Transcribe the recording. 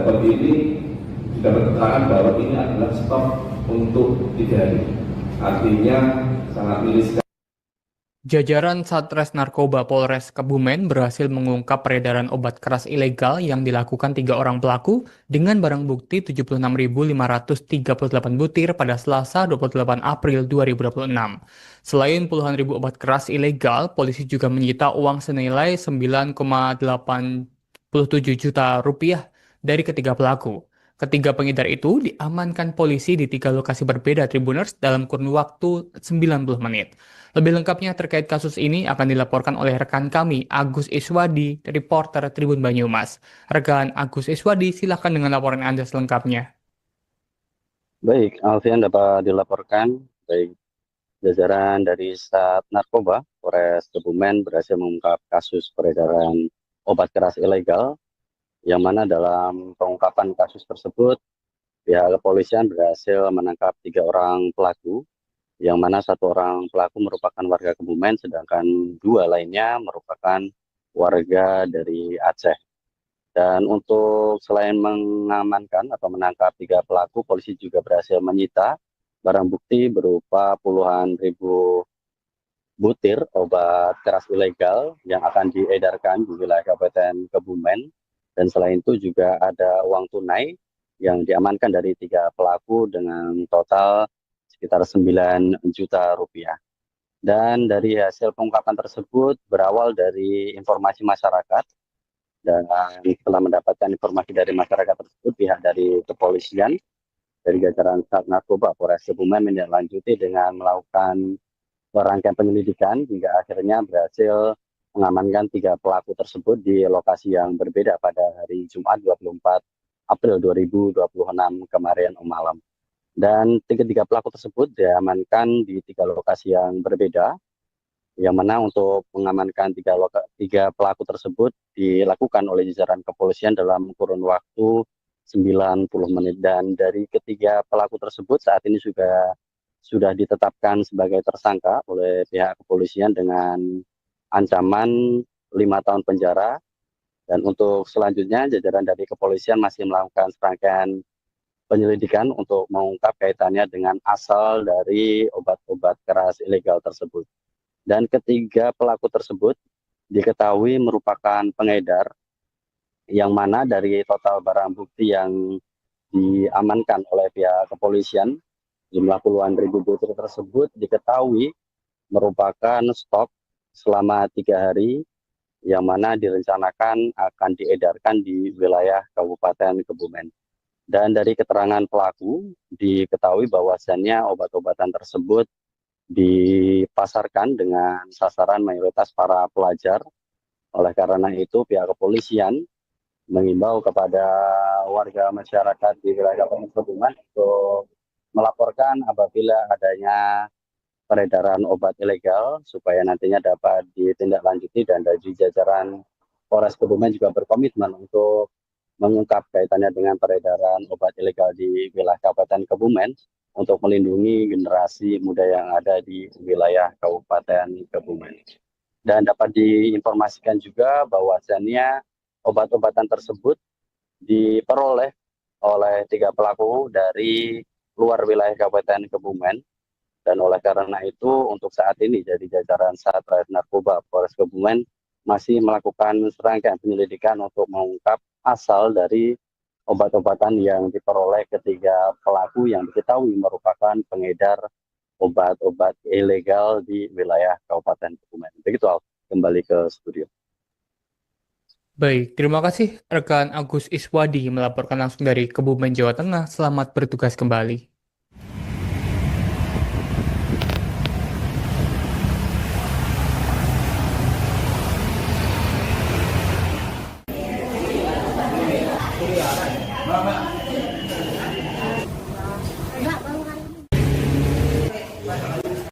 seperti ini didapat keterangan bahwa ini adalah stok untuk 3 hari. Artinya sangat miris. Jajaran Satres Narkoba Polres Kebumen berhasil mengungkap peredaran obat keras ilegal yang dilakukan 3 orang pelaku dengan barang bukti 76.538 butir pada Selasa 28 April 2026. Selain puluhan ribu obat keras ilegal, polisi juga menyita uang senilai 9,87 juta rupiah dari ketiga pelaku. Ketiga pengedar itu diamankan polisi di 3 lokasi berbeda Tribuners dalam kurun waktu 90 menit. Lebih lengkapnya terkait kasus ini akan dilaporkan oleh rekan kami, Agus Iswadi, reporter Tribun Banyumas. Rekan Agus Iswadi, silakan dengan laporan Anda selengkapnya. Baik, Alfian dapat dilaporkan. Baik, jajaran dari Sat Narkoba Polres Kebumen berhasil mengungkap kasus peredaran obat keras ilegal, yang mana dalam pengungkapan kasus tersebut, pihak kepolisian berhasil menangkap 3 orang pelaku, yang mana 1 orang pelaku merupakan warga Kebumen, sedangkan 2 lainnya merupakan warga dari Aceh. Dan untuk selain mengamankan atau menangkap 3 pelaku, polisi juga berhasil menyita barang bukti berupa puluhan ribu butir obat keras ilegal yang akan diedarkan di wilayah Kabupaten Kebumen. Dan selain itu juga ada uang tunai yang diamankan dari 3 pelaku dengan total sekitar 9 juta rupiah. Dan dari hasil pengungkapan tersebut berawal dari informasi masyarakat, dan setelah mendapatkan informasi dari masyarakat tersebut, pihak dari kepolisian dari jajaran Sat Narkoba Polres Kebumen menindaklanjuti dengan melakukan rangkaian penyelidikan hingga akhirnya berhasil mengamankan 3 pelaku tersebut di lokasi yang berbeda pada hari Jumat 24 April 2026 kemarin malam. Dan 3 pelaku tersebut diamankan di 3 lokasi yang berbeda, yang mana untuk mengamankan 3 pelaku tersebut dilakukan oleh jajaran kepolisian dalam kurun waktu 90 menit. Dan dari ketiga pelaku tersebut saat ini sudah ditetapkan sebagai tersangka oleh pihak kepolisian dengan ancaman 5 tahun penjara. Dan untuk selanjutnya jajaran dari kepolisian masih melakukan serangkaian penyelidikan untuk mengungkap kaitannya dengan asal dari obat-obat keras ilegal tersebut. Dan ketiga pelaku tersebut diketahui merupakan pengedar, yang mana dari total barang bukti yang diamankan oleh pihak kepolisian, jumlah puluhan ribu butir tersebut diketahui merupakan stok selama 3 hari, yang mana direncanakan akan diedarkan di wilayah Kabupaten Kebumen. Dan dari keterangan pelaku diketahui bahwasannya obat-obatan tersebut dipasarkan dengan sasaran mayoritas para pelajar. Oleh karena itu pihak kepolisian mengimbau kepada warga masyarakat di wilayah Kabupaten Kebumen untuk melaporkan apabila adanya peredaran obat ilegal supaya nantinya dapat ditindaklanjuti. Dan dari jajaran Polres Kebumen juga berkomitmen untuk mengungkap kaitannya dengan peredaran obat ilegal di wilayah Kabupaten Kebumen untuk melindungi generasi muda yang ada di wilayah Kabupaten Kebumen. Dan dapat diinformasikan juga bahwasannya obat-obatan tersebut diperoleh oleh 3 pelaku dari luar wilayah Kabupaten Kebumen. Dan oleh karena itu untuk saat ini dari jajaran Satres Narkoba Polres Kebumen masih melakukan serangkaian penyelidikan untuk mengungkap asal dari obat-obatan yang diperoleh ketiga pelaku yang diketahui merupakan pengedar obat-obat ilegal di wilayah Kabupaten Kebumen. Begitu, Al. Kembali ke studio. Baik, terima kasih rekan Agus Iswadi melaporkan langsung dari Kebumen, Jawa Tengah. Selamat bertugas kembali.